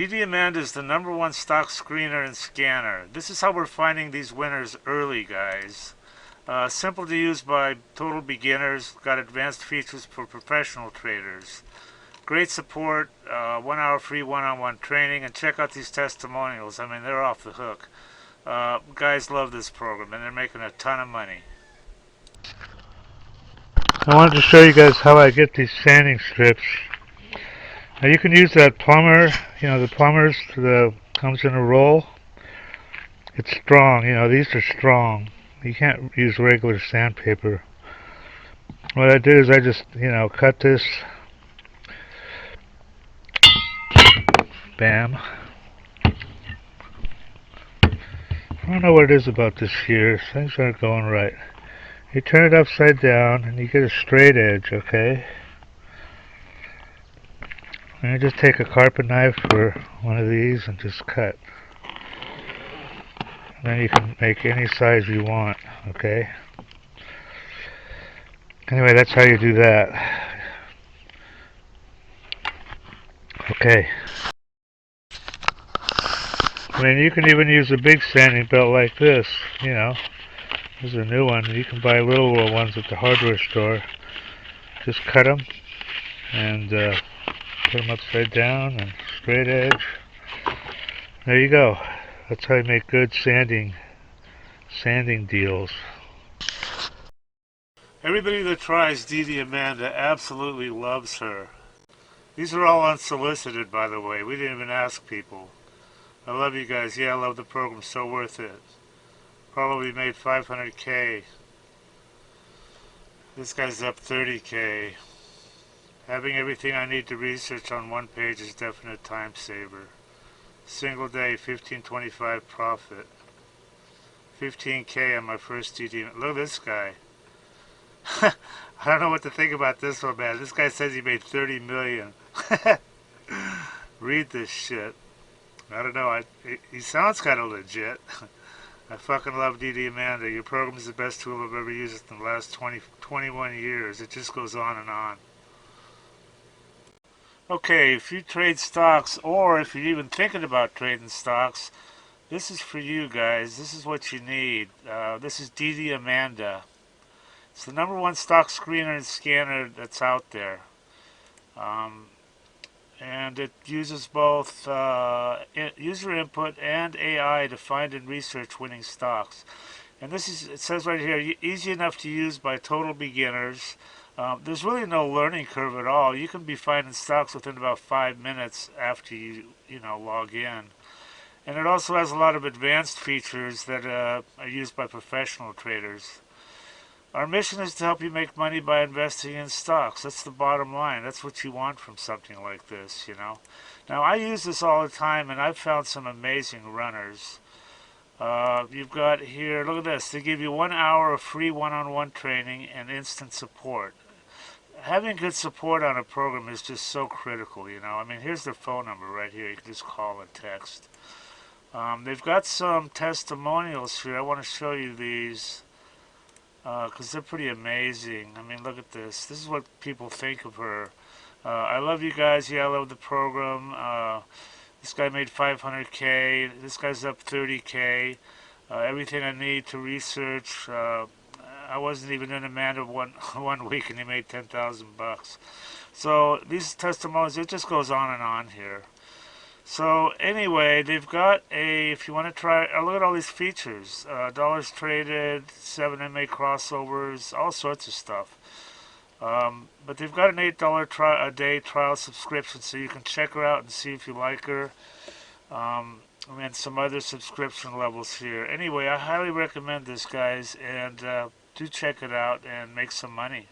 DDAmanda is the #1 stock screener and scanner. This is how we're finding these winners early, guys. Simple to use by total beginners. Got advanced features for professional traders. Great support, 1 hour free one-on-one training, and check out these testimonials. I mean, they're off the hook. Guys love this program, and they're making a ton of money. I wanted to show you guys how I get these sanding strips. Now you can use that plumber, the plumbers that comes in a roll. It's strong, these are strong. You can't use regular sandpaper. What I did is I just, cut this, bam. I don't know what it is about this here. Things aren't going right. You turn it upside down and you get a straight edge, okay? And you just take a carpet knife or one of these and just cut. And then you can make any size you want, okay? Anyway, that's how you do that. Okay. I mean, you can even use a big sanding belt like this, This is a new one. You can buy little ones at the hardware store. Just cut them and put them upside down and straight edge. There you go. That's how you make good sanding deals. Everybody that tries DDAmanda absolutely loves her. These are all unsolicited, by the way. We didn't even ask people. I love you guys. Yeah, I love the program. So worth it. Probably made 500K. This guy's up 30K. Having everything I need to research on one page is definite time saver. Single day, 1525 profit. 15K on my first DD. Look at this guy. I don't know what to think about this one, man. This guy says he made 30 million. Read this shit. I don't know. He sounds kind of legit. I fucking love DDAmanda. Your program is the best tool I've ever used in the last 21 years. It just goes on and on. Okay, if you trade stocks, or if you're even thinking about trading stocks, this is for you guys. This is what you need. This is DDAmanda. It's the #1 stock screener and scanner that's out there. And it uses both user input and AI to find and research winning stocks. And it says right here, easy enough to use by total beginners. There's really no learning curve at all. You can be finding stocks within about 5 minutes after you log in. And it also has a lot of advanced features that are used by professional traders. Our mission is to help you make money by investing in stocks. That's the bottom line. That's what you want from something like this, Now, I use this all the time, and I've found some amazing runners. You've got here, look at this. They give you 1 hour of free one-on-one training and instant support. Having good support on a program is just so critical, I mean, here's their phone number right here. You can just call and text. They've got some testimonials here. I want to show you these because they're pretty amazing. I mean, look at this. This is what people think of her. I love you guys. Yeah, I love the program. This guy made 500K. This guy's up 30K. Everything I need to research. I wasn't even in Amanda one week, and he made 10,000 bucks. So these testimonials, it just goes on and on here. So anyway, they've got if you want to try, look at all these features. Dollars traded, 7MA crossovers, all sorts of stuff. But they've got an $8 a day trial subscription, so you can check her out and see if you like her. And some other subscription levels here. Anyway, I highly recommend this, guys, and do check it out and make some money.